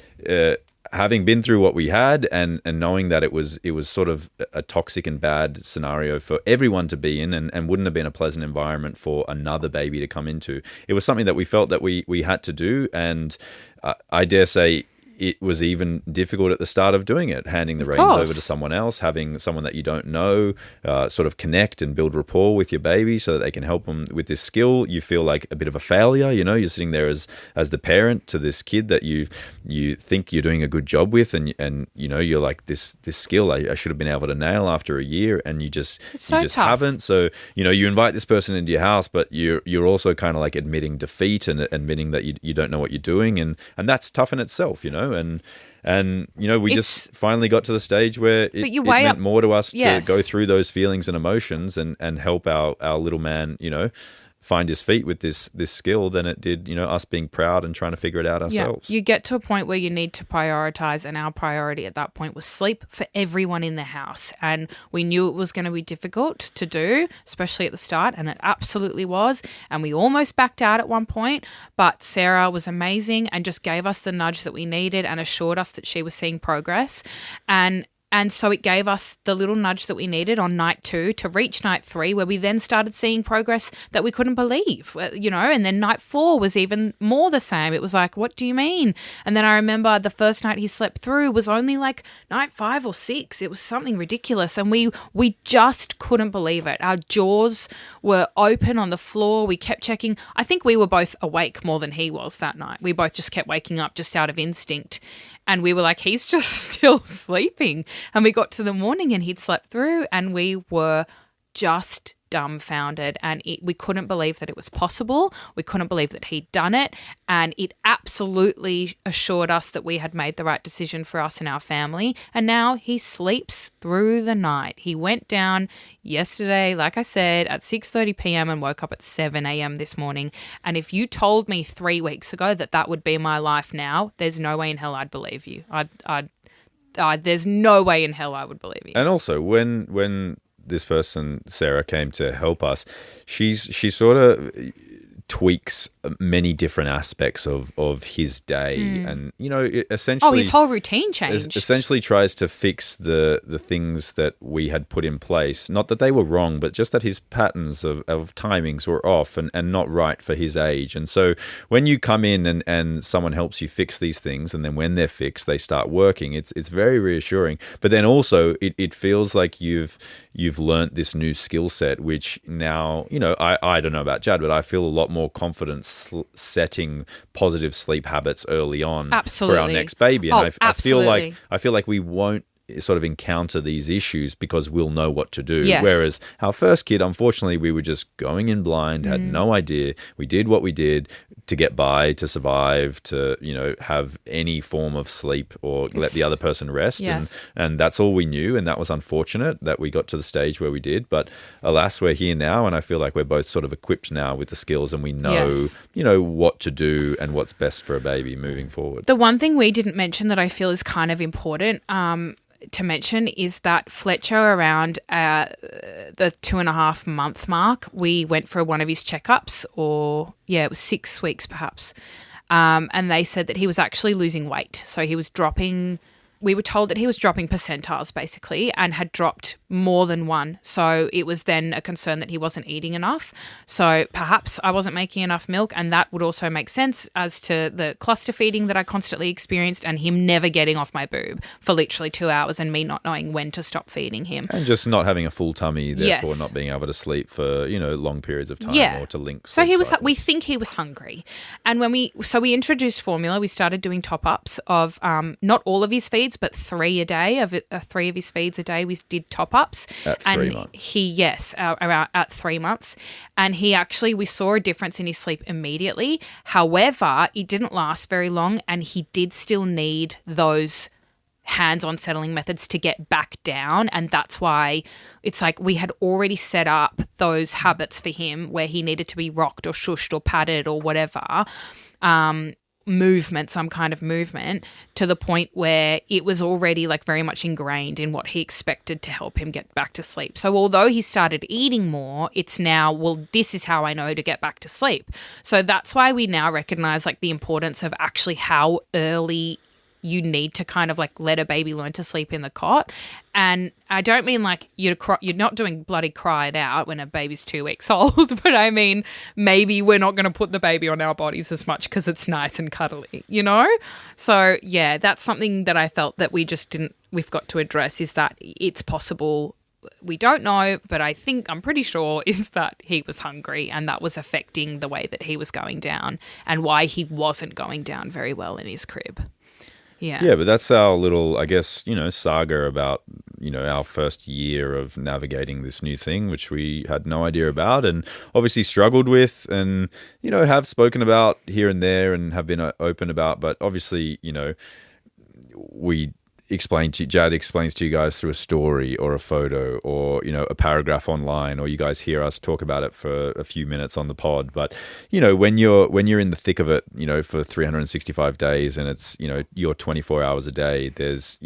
having been through what we had and knowing that it was sort of a toxic and bad scenario for everyone to be in and wouldn't have been a pleasant environment for another baby to come into, it was something that we felt that we had to do. And I dare say it was even difficult at the start of doing it, handing the reins over to someone else, having someone that you don't know sort of connect and build rapport with your baby so that they can help them with this skill. You feel like a bit of a failure, you're sitting there as the parent to this kid that you think you're doing a good job with, and you're like, this skill I should have been able to nail after a year, and you just haven't. So you invite this person into your house, but you're also kind of like admitting defeat and admitting that you don't know what you're doing, and that's tough in itself, And we just finally got to the stage where it meant more to us to go through those feelings and emotions and help our little man, find his feet with this skill than it did, us being proud and trying to figure it out ourselves. You get to a point where you need to prioritize, and our priority at that point was sleep for everyone in the house. And we knew it was going to be difficult to do, especially at the start, and it absolutely was. And we almost backed out at one point, but Sarah was amazing and just gave us the nudge that we needed and assured us that she was seeing progress. And so it gave us the little nudge that we needed on night 2 to reach night 3, where we then started seeing progress that we couldn't believe, and then night 4 was even more the same. It was like, what do you mean? And then I remember the first night he slept through was only like night 5 or 6. It was something ridiculous. And we just couldn't believe it. Our jaws were open on the floor. We kept checking. I think we were both awake more than he was that night. We both just kept waking up just out of instinct. And we were like, he's just still sleeping. And we got to the morning and he'd slept through, and we were just dumbfounded, and we couldn't believe that it was possible. We couldn't believe that he'd done it, and it absolutely assured us that we had made the right decision for us and our family. And now he sleeps through the night. He went down yesterday, like I said, at 6:30 p.m. and woke up at 7 a.m. this morning. And if you told me 3 weeks ago that would be my life now, there's no way in hell I'd believe you. There's no way in hell I would believe you. And also, when this person, Sarah, came to help us, she sort of tweaks many different aspects of his day, and it essentially his whole routine changed. Essentially tries to fix the things that we had put in place. Not that they were wrong, but just that his patterns of timings were off and not right for his age. And so when you come in and someone helps you fix these things, and then when they're fixed, they start working, it's very reassuring. But then also it feels like you've learnt this new skill set, which now, I don't know about Jad, but I feel a lot more confident setting positive sleep habits early on for our next baby. And I feel like we won't sort of encounter these issues because we'll know what to do. Yes. Whereas our first kid, unfortunately, we were just going in blind, had no idea. We did what we did to get by, to survive, to, have any form of sleep or let the other person rest. Yes. And that's all we knew. And that was unfortunate that we got to the stage where we did. But alas, we're here now. And I feel like we're both sort of equipped now with the skills, and we know, what to do and what's best for a baby moving forward. The one thing we didn't mention that I feel is kind of important to mention is that Fletcher, around the 2.5 month mark, we went for one of his checkups, it was 6 weeks perhaps, and they said that he was actually losing weight. So he was dropping. We were told that he was dropping percentiles basically, and had dropped more than one. So it was then a concern that he wasn't eating enough. So perhaps I wasn't making enough milk, and that would also make sense as to the cluster feeding that I constantly experienced, and him never getting off my boob for literally 2 hours, and me not knowing when to stop feeding him. And just not having a full tummy, therefore not being able to sleep for, long periods of time or to link. So we think he was hungry. And when we introduced formula, we started doing top-ups of not all of his feeds, but 3 a day, three of his feeds a day. We did top-ups. At 3 months. Around at 3 months. And we saw a difference in his sleep immediately. However, it didn't last very long, and he did still need those hands-on settling methods to get back down. And that's why it's like we had already set up those habits for him where he needed to be rocked or shushed or patted or whatever, some kind of movement, to the point where it was already like very much ingrained in what he expected to help him get back to sleep. So although he started eating more, it's now, well, this is how I know to get back to sleep. So that's why we now recognize like the importance of actually how early you need to kind of like let a baby learn to sleep in the cot. And I don't mean like you're not doing bloody cry it out when a baby's 2 weeks old, but I mean maybe we're not going to put the baby on our bodies as much because it's nice and cuddly, So yeah, that's something that I felt that we've got to address, is that it's possible. We don't know, but I'm pretty sure is that he was hungry, and that was affecting the way that he was going down and why he wasn't going down very well in his crib. Yeah, but that's our little, I guess, saga about, our first year of navigating this new thing, which we had no idea about and obviously struggled with and, have spoken about here and there and have been open about. But obviously, Jad explains to you guys through a story or a photo or, a paragraph online, or you guys hear us talk about it for a few minutes on the pod. But, when you're in the thick of it, for 365 days and it's, you're 24 hours a day, there's,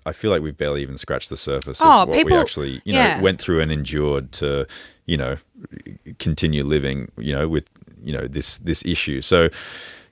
I feel like we've barely even scratched the surface of what we actually, went through and endured to, continue living, with, this issue. So,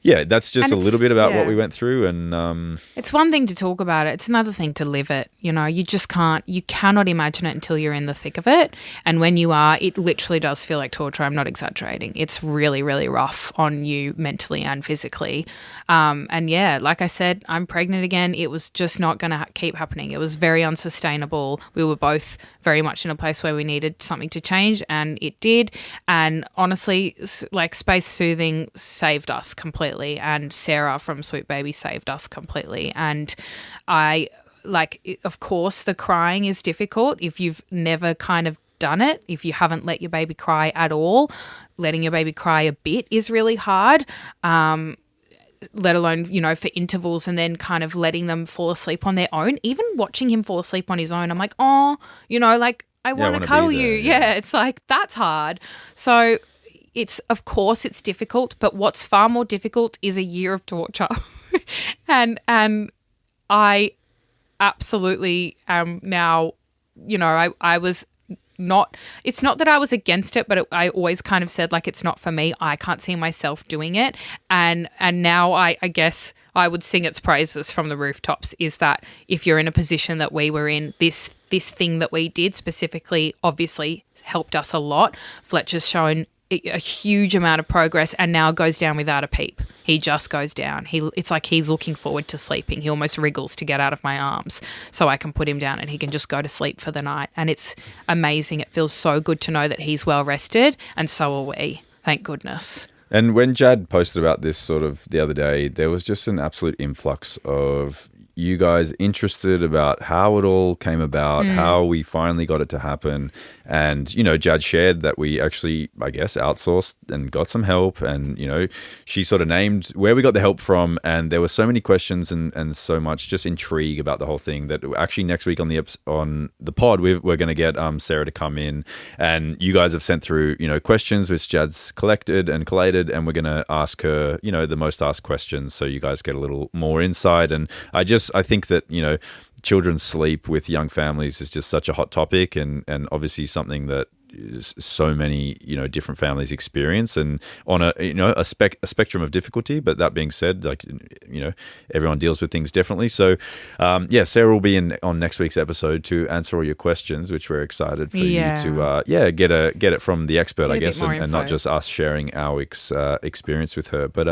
yeah, that's just a little bit about what we went through. And it's one thing to talk about it. It's another thing to live it. You just you cannot imagine it until you're in the thick of it. And when you are, it literally does feel like torture. I'm not exaggerating. It's really, really rough on you mentally and physically. And yeah, like I said, I'm pregnant again. It was just not going to keep happening. It was very unsustainable. We were both very much in a place where we needed something to change, and it did. And honestly, like Space Soothing saved us completely. And Sarah from Sweet Baby saved us completely. And of course, the crying is difficult if you've never kind of done it. If you haven't let your baby cry at all, letting your baby cry a bit is really hard. Let alone, for intervals, and then kind of letting them fall asleep on their own. Even watching him fall asleep on his own, I'm like, oh, I want to cuddle you. Yeah, it's like, that's hard. So of course it's difficult, but what's far more difficult is a year of torture. and I absolutely am now, I was it's not that I was against it, but I always kind of said, like, it's not for me. I can't see myself doing it. And now I guess I would sing its praises from the rooftops, is that if you're in a position that we were in, this thing that we did specifically obviously helped us a lot. Fletcher's shown a huge amount of progress and now goes down without a peep. He just goes down. It's like he's looking forward to sleeping. He almost wriggles to get out of my arms so I can put him down and he can just go to sleep for the night. And it's amazing. It feels so good to know that he's well rested, and so are we. Thank goodness. And when Jad posted about this sort of the other day, there was just an absolute influx of you guys interested about how it all came about, how we finally got it to happen. And, you know, Jad shared that we actually, I guess, outsourced and got some help. And, you know, she sort of named where we got the help from. And there were so many questions and so much just intrigue about the whole thing that actually next week on the pod, we're going to get Sarah to come in. And you guys have sent through, you know, questions which Jad's collected and collated. And we're going to ask her, you know, the most asked questions so you guys get a little more insight. And I think that, you know, children's sleep with young families is just such a hot topic and obviously something that so many, you know, different families experience and on a spectrum of difficulty. But that being said, like, you know, everyone deals with things differently. So, Sarah will be on next week's episode to answer all your questions, which we're excited for you to, get it from the expert, I guess, and not just us sharing our experience with her. But,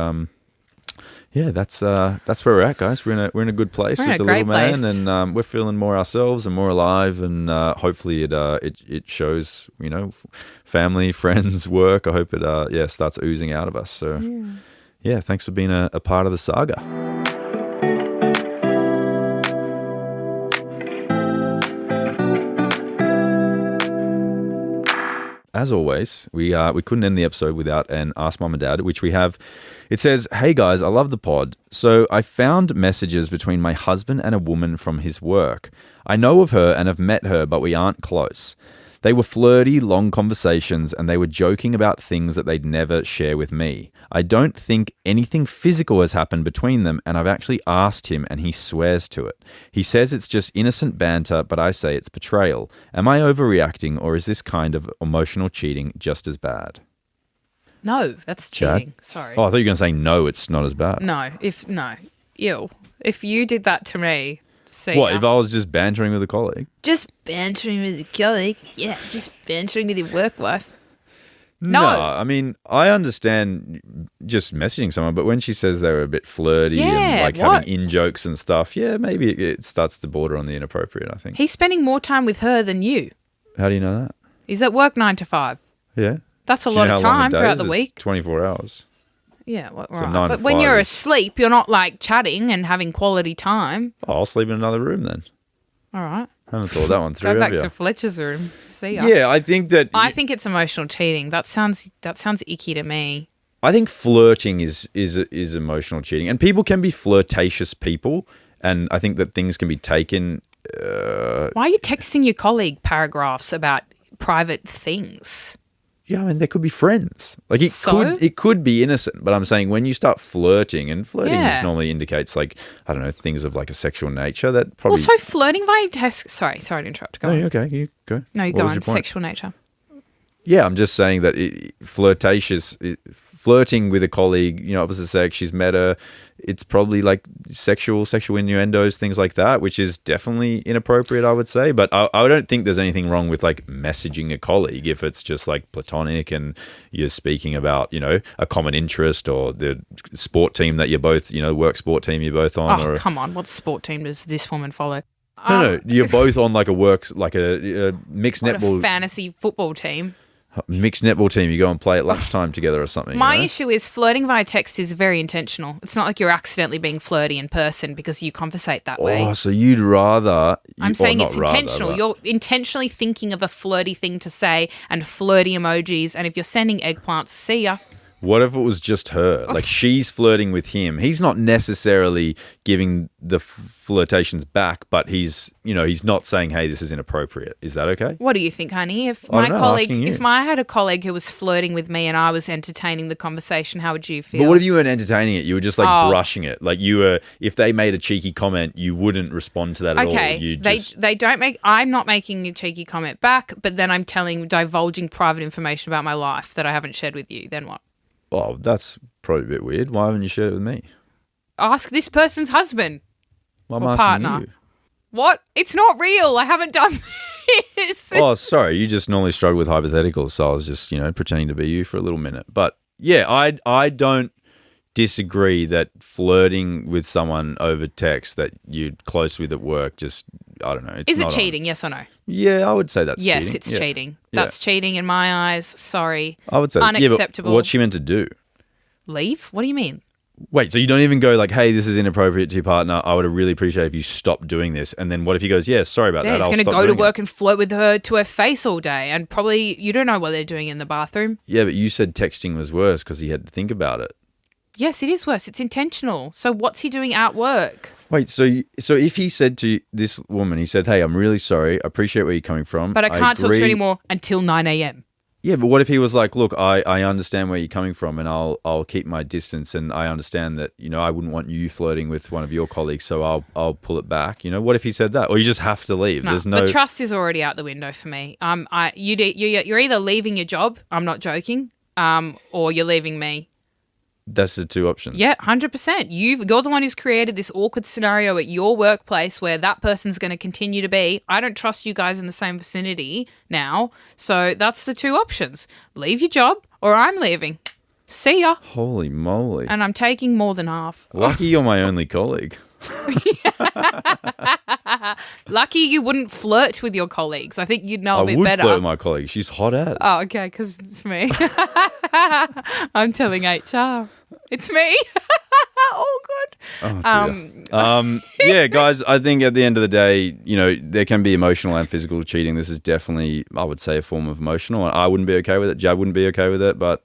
that's where we're at, guys. We're in a good place with the little man, and we're feeling more ourselves and more alive. And hopefully, it shows, you know, family, friends, work. I hope it starts oozing out of us. So, thanks for being a part of the saga. As always, we couldn't end the episode without an Ask Mum and Dad, which we have. It says, "Hey guys, I love the pod. So I found messages between my husband and a woman from his work. I know of her and have met her, but we aren't close. They were flirty, long conversations, and they were joking about things that they'd never share with me. I don't think anything physical has happened between them, and I've actually asked him, and he swears to it. He says it's just innocent banter, but I say it's betrayal. Am I overreacting, or is this kind of emotional cheating just as bad?" No, that's cheating. Chad? Sorry. Oh, I thought you were going to say no, it's not as bad. Ew. If you did that to me, see What, ya. if I was just bantering with a colleague? Just bantering with your colleague? Yeah, just bantering with your work wife. No, I mean, I understand just messaging someone, but when she says they were a bit flirty and like having in-jokes and stuff, maybe it starts to border on the inappropriate, I think. He's spending more time with her than you. How do you know that? He's at work 9 to 5. Yeah. That's a lot of time throughout the week. 24 hours. Yeah, right. So 9 to but when 5 you're is- asleep, you're not like chatting and having quality time. Oh, I'll sleep in another room then. All right. I haven't thought that one through, Go back have to you? Fletcher's room. See ya. Yeah, I think that... I think it's emotional cheating. That sounds icky to me. I think flirting is emotional cheating. And people can be flirtatious people, and I think that things can be taken... Why are you texting your colleague paragraphs about private things? Yeah, I mean, they could be friends. Like it could be innocent, but I'm saying when you start flirting, and flirting just normally indicates like, I don't know, things of like a sexual nature that probably... Also, flirting via text... Sorry to interrupt. Go on. Okay, you go. No, you go on. Sexual nature. Yeah, I'm just saying that flirting with a colleague, you know, opposite sex, she's met her, it's probably like sexual innuendos, things like that, which is definitely inappropriate, I would say. But I don't think there's anything wrong with like messaging a colleague if it's just like platonic and you're speaking about, you know, a common interest or the sport team that you're both, you know, work sport team you're both on. Oh, come on. What sport team does this woman follow? No, you're both on like a mixed netball. A fantasy football team. Mixed netball team, you go and play at lunchtime together or something. My issue is flirting via text is very intentional. It's not like you're accidentally being flirty in person because you conversate that way. Oh, so you'd rather... I'm saying it's intentional. You're intentionally thinking of a flirty thing to say and flirty emojis. And if you're sending eggplants, see ya. What if it was just her? Like she's flirting with him. He's not necessarily giving the flirtations back, but he's not saying, "Hey, this is inappropriate." Is that okay? What do you think, honey? If I my don't know, colleague, asking you. if I had a colleague who was flirting with me and I was entertaining the conversation, how would you feel? But what if you weren't entertaining it? You were just like brushing it. Like you were. If they made a cheeky comment, you wouldn't respond to that at all. You just... they don't make. I'm not making a cheeky comment back, but then I'm divulging private information about my life that I haven't shared with you. Then what? Oh, that's probably a bit weird. Why haven't you shared it with me? Ask this person's husband Well, I'm or asking partner. you. What? It's not real. I haven't done this. Oh, sorry. You just normally struggle with hypotheticals, so I was just, pretending to be you for a little minute. But yeah, I don't disagree that flirting with someone over text that you're close with at work just, I don't know. It's Is it not cheating? Yes or no? Yeah, I would say that's cheating. Yes, it's Yeah. cheating. Yeah. That's cheating in my eyes. Sorry. I would say unacceptable. Yeah, but what's she meant to do? Leave? What do you mean? Wait, so you don't even go like, hey, this is inappropriate to your partner. I would really appreciate if you stopped doing this. And then what if he goes, yeah, sorry about that. He's going to go to work and flirt with her to her face all day. And probably you don't know what they're doing in the bathroom. Yeah, but you said texting was worse because he had to think about it. Yes, it is worse. It's intentional. So what's he doing at work? Wait, so if he said to this woman, he said, hey, I'm really sorry. I appreciate where you're coming from. But I can't talk to you anymore until 9 a.m. Yeah, but what if he was like, look, I understand where you're coming from and I'll keep my distance and I understand that, I wouldn't want you flirting with one of your colleagues, so I'll pull it back. What if he said that? Or you just have to leave? No, There's no... The trust is already out the window for me. You're either leaving your job, I'm not joking, or you're leaving me. That's the two options. Yeah, 100%. You're the one who's created this awkward scenario at your workplace where that person's going to continue to be. I don't trust you guys in the same vicinity now. So that's the two options. Leave your job or I'm leaving. See ya. Holy moly. And I'm taking more than half. Lucky you're my only colleague. Lucky you wouldn't flirt with your colleagues. I think you'd know a bit I would better. flirt with my colleague. She's hot as. Oh, okay, because it's me. I'm telling HR. It's me. All good. Oh, dear. Yeah, guys, I think at the end of the day, there can be emotional and physical cheating. This is definitely, I would say, a form of emotional. I wouldn't be okay with it. Jad wouldn't be okay with it, but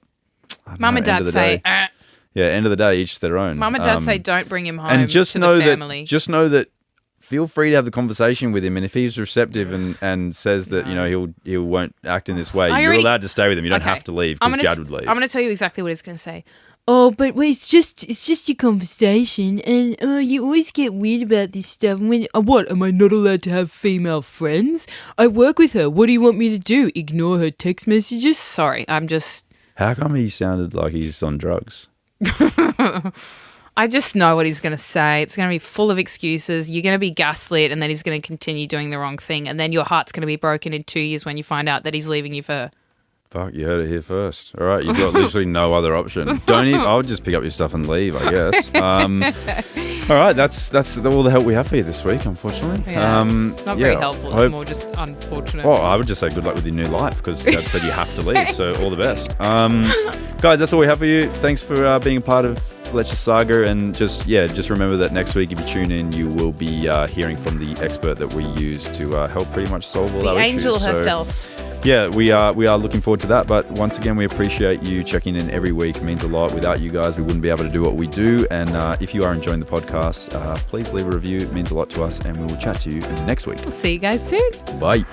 Mum and Dad say, yeah, end of the day, each their own. Mum and Dad say, don't bring him home and just to know the family. Just know that feel free to have the conversation with him, and if he's receptive and says that he won't act in this way, you're allowed to stay with him. You don't have to leave because Jad would leave. I'm going to tell you exactly what he's going to say. Oh, but it's just a conversation, and you always get weird about this stuff. When what? Am I not allowed to have female friends? I work with her. What do you want me to do? Ignore her text messages? Sorry, I'm just. How come he sounded like he's on drugs? I just know what he's going to say. It's going to be full of excuses. You're going to be gaslit, and then he's going to continue doing the wrong thing, and then your heart's going to be broken in 2 years when you find out that he's leaving you for her. Fuck, you heard it here first. All right, you've got literally no other option. Don't even. I would just pick up your stuff and leave, I guess. All right, that's all the help we have for you this week, unfortunately. Yeah, it's not very helpful. It's more just unfortunate. Oh, I would just say good luck with your new life because Dad said you have to leave, so all the best. Guys, that's all we have for you. Thanks for being a part of Lachie Saga, and just remember that next week, if you tune in, you will be hearing from the expert that we use to help pretty much solve all our issues. The angel herself. Yeah, we are looking forward to that. But once again, we appreciate you checking in every week. It means a lot. Without you guys, we wouldn't be able to do what we do. And if you are enjoying the podcast, please leave a review. It means a lot to us. And we will chat to you next week. We'll see you guys soon. Bye.